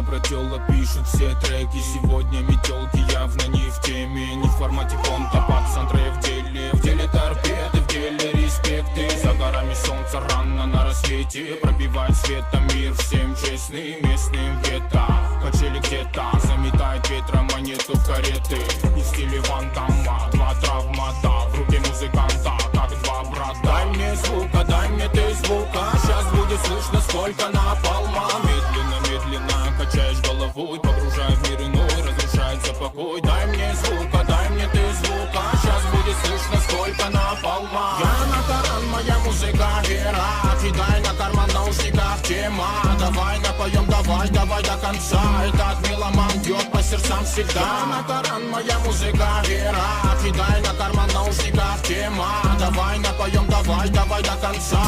Про тела пишут все треки. Сегодня метелки явно не в теме. Не в формате понта, пацантры в деле торпеды, в деле респекты. За горами солнца рано на рассвете пробивает светом мир всем честным местным гетто. Качели где-то заметает ветром монету в кареты. Не в стиле Ван Дамма, два травмата в руке музыканта, как два брата. Дай мне звука, дай мне ты звука. Сейчас будет слышно, сколько напалма. Медленно качаешь головой, погружая в мир иной, разрушается покой. Дай мне звука, дай мне ты звука. Сейчас будет слышно, сколько напалма. Я на таран, моя музыка вера. Кидай на карман наушников тема. Давай напоем, давай до конца. Этот меломан бьет по сердцам всегда. Я на таран, моя музыка вера. Кидай на карман наушников тема. Давай напоем, давай до конца.